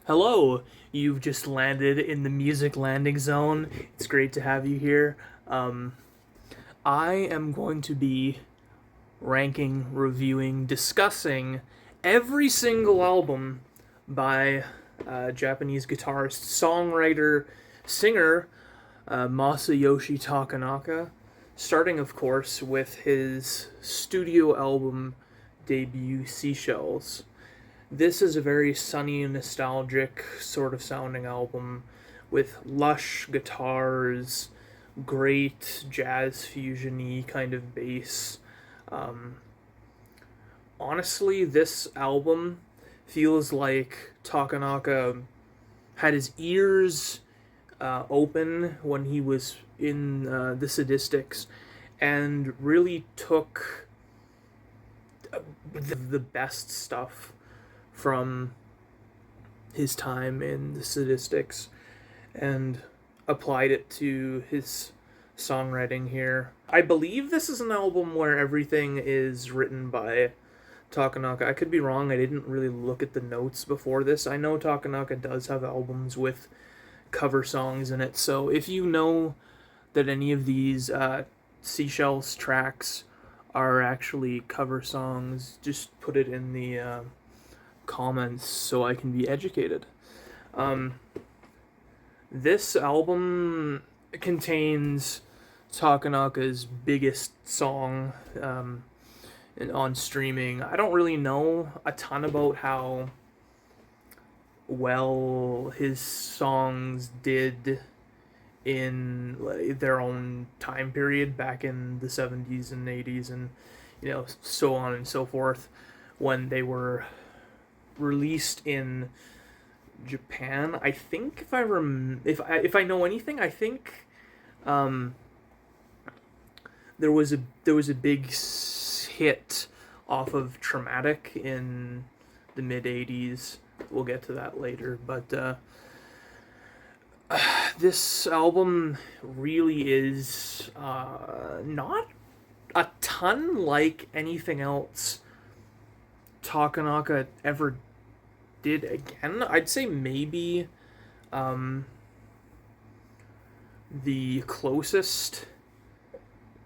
Hello, you've just landed in the music landing zone. It's great to have you here. Um, I am going to be ranking, reviewing, discussing every single album by Japanese guitarist, songwriter, singer Masayoshi Takanaka, starting, of course, with his studio album debut, Seychelles. This is a very sunny, nostalgic sort of sounding album with lush guitars, great jazz fusion-y kind of bass. Um, Honestly, this album feels like Takanaka had his ears open when he was in the Sadistics and really took the best stuff from his time in the Sadistics and applied it to his songwriting here. I believe this is an album where everything is written by Takanaka. I could be wrong. I didn't really look at the notes before this. I know Takanaka does have albums with cover songs in it, so if you know that any of these Seychelles tracks are actually cover songs, just put it in the comments so I can be educated. Um, this album contains Takanaka's biggest song on streaming. I don't really know a ton about how well his songs did in their own time period back in the 70s and 80s and so on and so forth when they were released in Japan. I think if I know anything, I think um, there was a big hit off of Traumatic in the mid '80s. We'll get to that later, but this album really is not a ton like anything else Takanaka ever did again. I'd say maybe um, the closest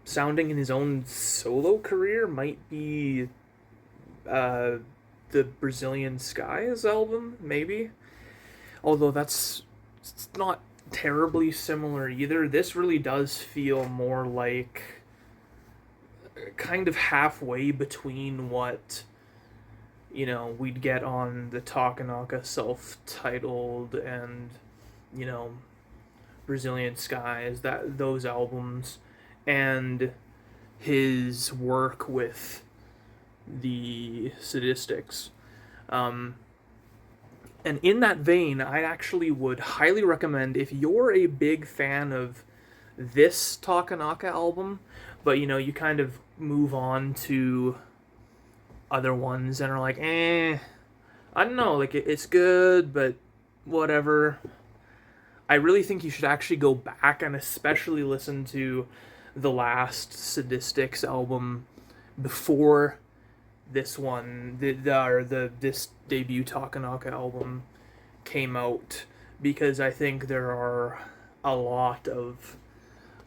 sounding in his own solo career might be uh, the Brazilian Skies album, maybe. Although it's not terribly similar either. This really does feel more like kind of halfway between what we'd get on the Takanaka self-titled and you know Brazilian Skies, that those albums, and his work with the Sadistics. Um, and in that vein, I actually would highly recommend, if you're a big fan of this Takanaka album, but you kind of move on to other ones and are like, I don't know, like it's good, but whatever. I really think you should actually go back and especially listen to the last Sadistics album before this one, this debut Takanaka album came out, because I think there are a lot of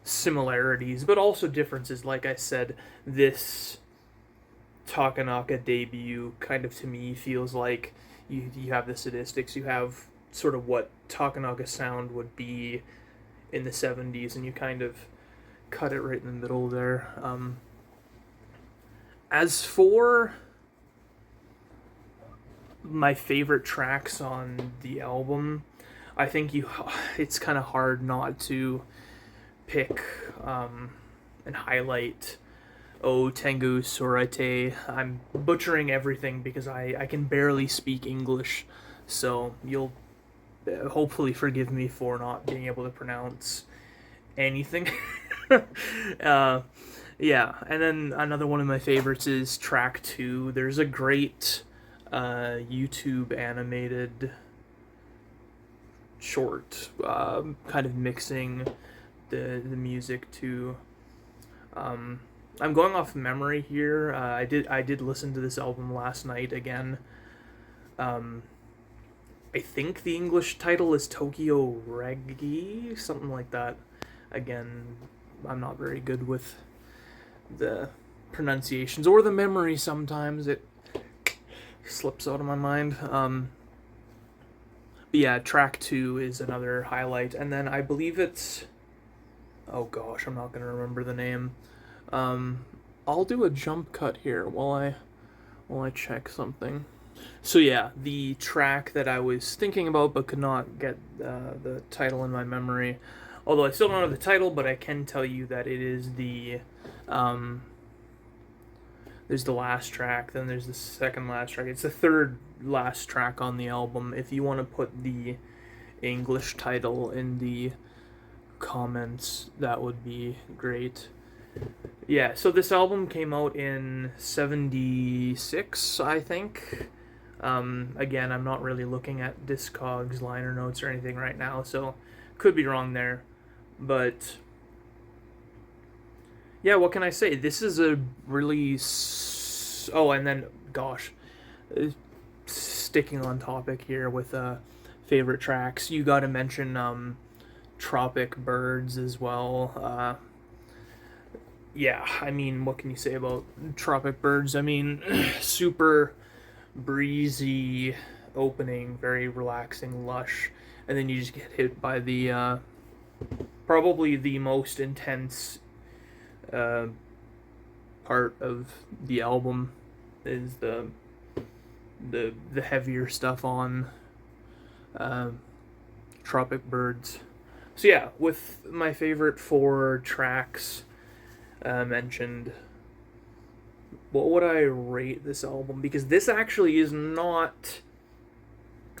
similarities, but also differences. Like I said, this Takanaka debut kind of to me feels like you have the Sadistics, you have sort of what Takanaka sound would be in the 70s, and you kind of cut it right in the middle there. As for my favorite tracks on the album, I think it's kind of hard not to pick and highlight O Tengu Sorate. I'm butchering everything because I can barely speak English, so you'll hopefully forgive me for not being able to pronounce anything. uh, yeah, and then another one of my favorites is track 2. There's a great YouTube animated short, kind of mixing the music to. I'm going off memory here. I did listen to this album last night again, I think the English title is Tokyo Reggae, something like that. Again, I'm not very good with the pronunciations or the memory sometimes. It slips out of my mind. But yeah, track 2 is another highlight. And then I believe it's... Oh gosh, I'm not going to remember the name. I'll do a jump cut here while I check something. So yeah, the track that I was thinking about but could not get the title in my memory. Although I still don't have the title, but I can tell you that it is there's the last track, then there's the second last track. It's the third last track on the album. If you want to put the English title in the comments, that would be great. Yeah, so this album came out in 76, I think. Again, I'm not really looking at Discogs liner notes or anything right now, so could be wrong there. But yeah, what can I say? This is a really... Oh, and then, gosh, sticking on topic here with favorite tracks, you gotta mention Tropic Birds as well. Yeah, I mean, what can you say about Tropic Birds? I mean, super breezy opening, very relaxing, lush, and then you just get hit by the probably the most intense part of the album is the heavier stuff on Tropic Birds. So yeah, with my favorite 4 tracks mentioned, what would I rate this album? Because this actually is not...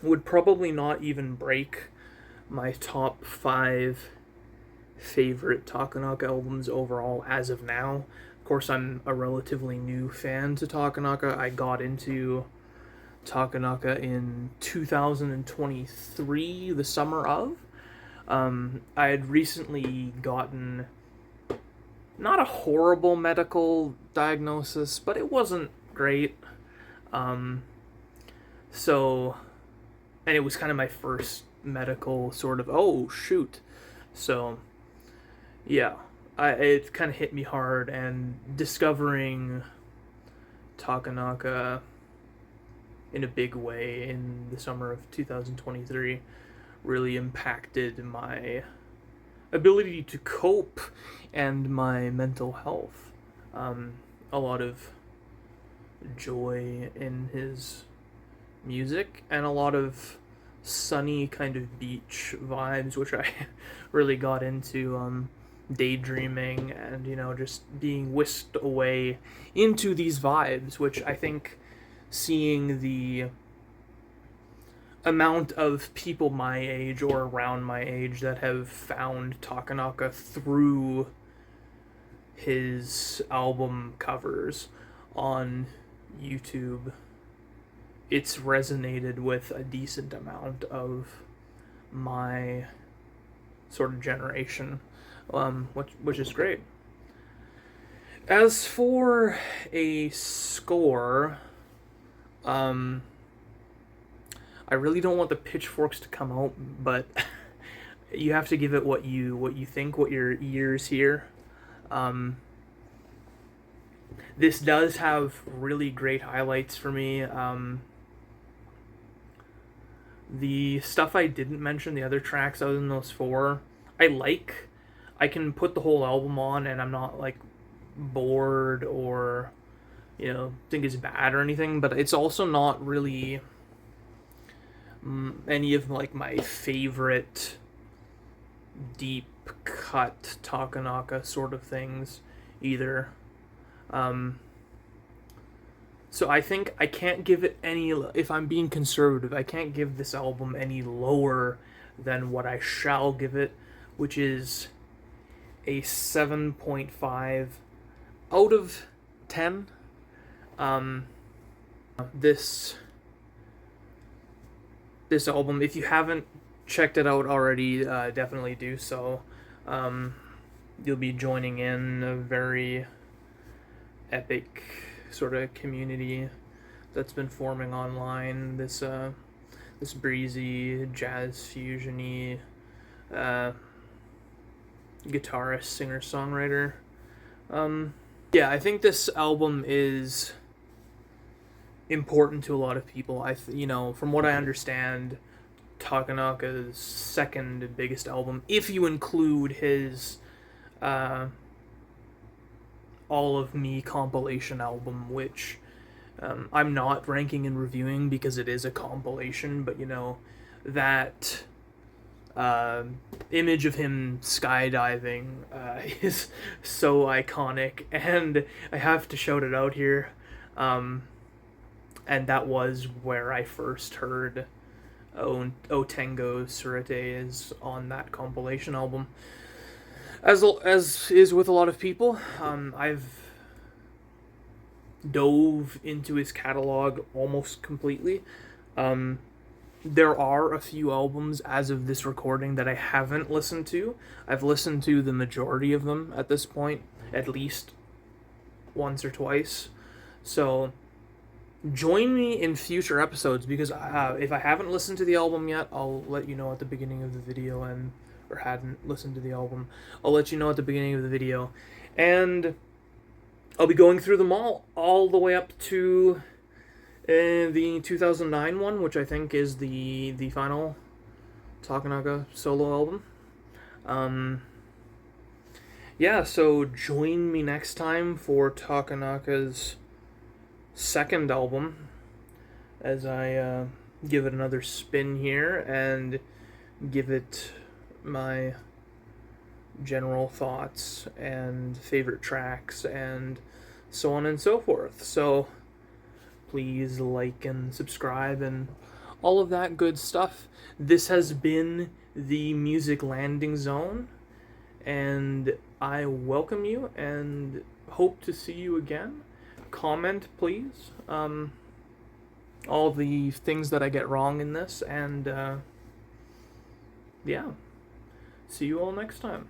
would probably not even break my top 5 favorite Takanaka albums overall as of now. Of course, I'm a relatively new fan to Takanaka. I got into Takanaka in 2023, the summer of. I had recently gotten not a horrible medical diagnosis, but it wasn't great. So, and it was kind of my first medical sort of, oh, shoot. So, yeah, it kind of hit me hard, and discovering Takanaka in a big way in the summer of 2023 really impacted my ability to cope and my mental health. A lot of joy in his music and a lot of sunny kind of beach vibes, which I really got into, daydreaming and, just being whisked away into these vibes, which I think seeing the amount of people my age or around my age that have found Takanaka through his album covers on YouTube, it's resonated with a decent amount of my sort of generation, which is great. As for a score, I really don't want the pitchforks to come out, but you have to give it what you think, what your ears hear. This does have really great highlights for me. The stuff I didn't mention, the other tracks other than those 4, I like. I can put the whole album on and I'm not like bored or think it's bad or anything, but it's also not really any of like my favorite deep cut Takanaka sort of things either. So I think I can't give it any, if I'm being conservative, I can't give this album any lower than what I shall give it, which is a 7.5 out of 10. This album, if you haven't checked it out already, definitely do so. You'll be joining in a very epic sort of community that's been forming online. This this breezy, jazz fusion-y, guitarist, singer-songwriter. Yeah, I think this album is important to a lot of people. From what I understand, Takanaka's second biggest album, if you include his All of Me compilation album, which I'm not ranking and reviewing because it is a compilation, but that image of him skydiving is so iconic, and I have to shout it out here. And that was where I first heard O Tango Surete is on that compilation album. As is with a lot of people, I've dove into his catalog almost completely. There are a few albums as of this recording that I haven't listened to. I've listened to the majority of them at this point, at least once or twice. So join me in future episodes, because if I haven't listened to the album yet, I'll let you know at the beginning of the video, or hadn't listened to the album, I'll let you know at the beginning of the video. And I'll be going through them all the way up to the 2009 one, which I think is the final Takanaka solo album. Yeah, so join me next time for Takanaka's second album, as I give it another spin here and give it my general thoughts and favorite tracks and so on and so forth. So please like and subscribe and all of that good stuff. This has been the Music Landing Zone, and I welcome you and hope to see you again. Comment, please, all the things that I get wrong in this, and yeah, see you all next time.